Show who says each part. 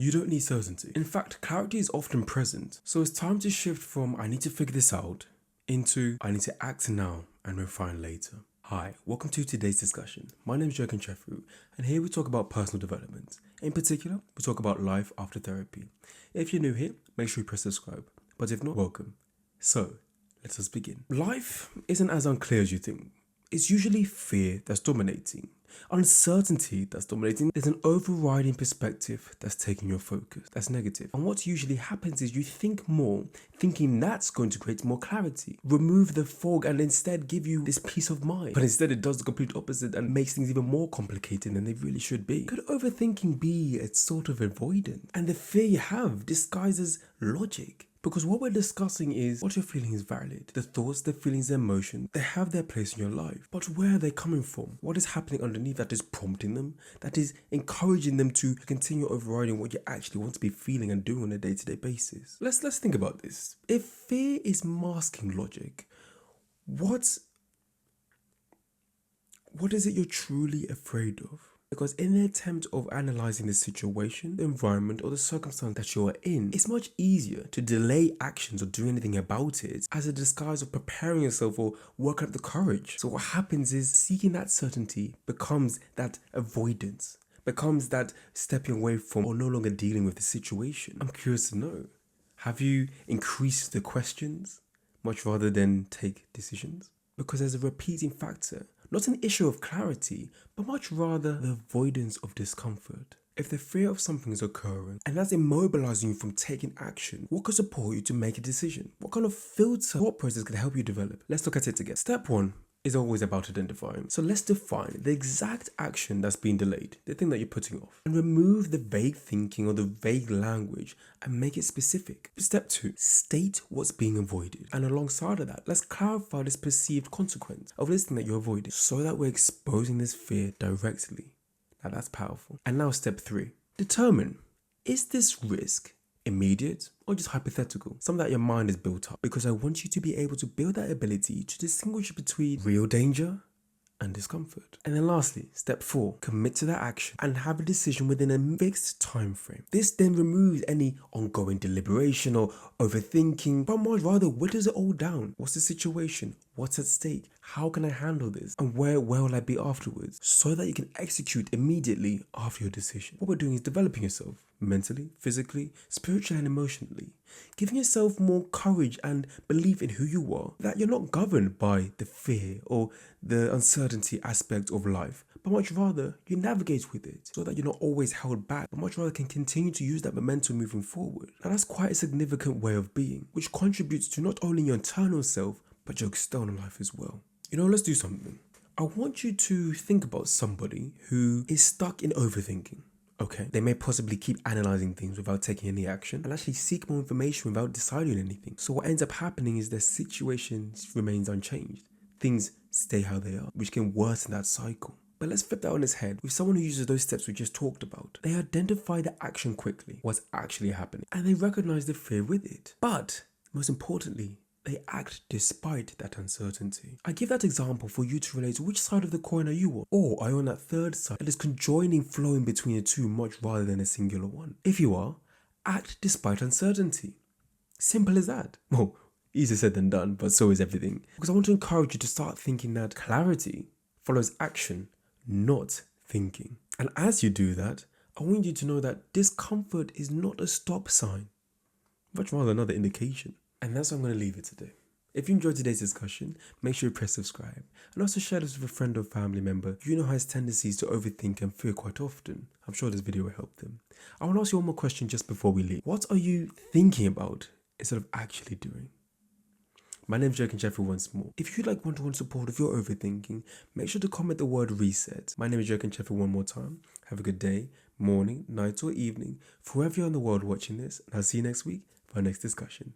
Speaker 1: You don't need certainty. In fact, clarity is often present. So it's time to shift from I need to figure this out into I need to act now and refine later. Hi, welcome to today's discussion. My name is Kanchefu, and here we talk about personal development. In particular, we talk about life after therapy. If you're new here, make sure you press subscribe. But if not, welcome. So, let us begin. Life isn't as unclear as you think. It's usually fear that's dominating, uncertainty that's dominating. There's an overriding perspective that's taking your focus, that's negative. And what usually happens is you think more, thinking that's going to create more clarity, remove the fog and instead give you this peace of mind. But instead it does the complete opposite and makes things even more complicated than they really should be. Could overthinking be a sort of avoidance? And the fear you have disguises logic. Because what we're discussing is what you're feeling is valid. The thoughts, the feelings, the emotions, they have their place in your life. But where are they coming from? What is happening underneath that is prompting them? That is encouraging them to continue overriding what you actually want to be feeling and doing on a day-to-day basis. Let's think about this. If fear is masking logic, what is it you're truly afraid of? Because in the attempt of analysing the situation, the environment, or the circumstance that you're in, it's much easier to delay actions or do anything about it as a disguise of preparing yourself or working up the courage. So what happens is seeking that certainty becomes that avoidance, becomes that stepping away from or no longer dealing with the situation. I'm curious to know, have you increased the questions much rather than take decisions? Because there's a repeating factor. Not an issue of clarity, but much rather the avoidance of discomfort. If the fear of something is occurring and that's immobilizing you from taking action, what could support you to make a decision? What kind of filter, thought process could help you develop? Let's look at it together. Step 1 is always about identifying. So let's define the exact action that's being delayed, the thing that you're putting off, and remove the vague thinking or the vague language and make it specific. Step 2, state what's being avoided. And alongside of that, let's clarify this perceived consequence of this thing that you're avoiding so that we're exposing this fear directly. Now that's powerful. And now step 3, determine, is this risk immediate or just hypothetical? Something that your mind has built up, because I want you to be able to build that ability to distinguish between real danger and discomfort. And then lastly, step 4, commit to that action and have a decision within a fixed time frame. This then removes any ongoing deliberation or overthinking, but more rather whittles it all down. What's the situation? What's at stake? How can I handle this? And where will I be afterwards? So that you can execute immediately after your decision. What we're doing is developing yourself mentally, physically, spiritually, and emotionally. Giving yourself more courage and belief in who you are, that you're not governed by the fear or the uncertainty aspect of life, but much rather you navigate with it so that you're not always held back, but much rather can continue to use that momentum moving forward. Now that's quite a significant way of being, which contributes to not only your internal self, but your external life as well. You know, let's do something. I want you to think about somebody who is stuck in overthinking. Okay, they may possibly keep analyzing things without taking any action and actually seek more information without deciding anything. So what ends up happening is their situation remains unchanged. Things stay how they are, which can worsen that cycle. But let's flip that on its head. With someone who uses those steps we just talked about, they identify the action quickly, what's actually happening, and they recognize the fear with it. But most importantly, they act despite that uncertainty. I give that example for you to relate to which side of the coin are you on? Or are you on that third side that is conjoining, flowing between the two much rather than a singular one? If you are, act despite uncertainty. Simple as that. Well, easier said than done, but so is everything. Because I want to encourage you to start thinking that clarity follows action, not thinking. And as you do that, I want you to know that discomfort is not a stop sign, much rather another indication. And that's how I'm going to leave it today. If you enjoyed today's discussion, make sure you press subscribe and also share this with a friend or family member you know has tendencies to overthink and fear quite often. I'm sure this video will help them. I want to ask you one more question just before we leave. What are you thinking about instead of actually doing? My name is Kanchefu once more. If you'd like one-to-one support of your overthinking, make sure to comment the word reset. My name is Kanchefu one more time. Have a good day, morning, night or evening, for wherever you're in the world watching this, and I'll see you next week for our next discussion.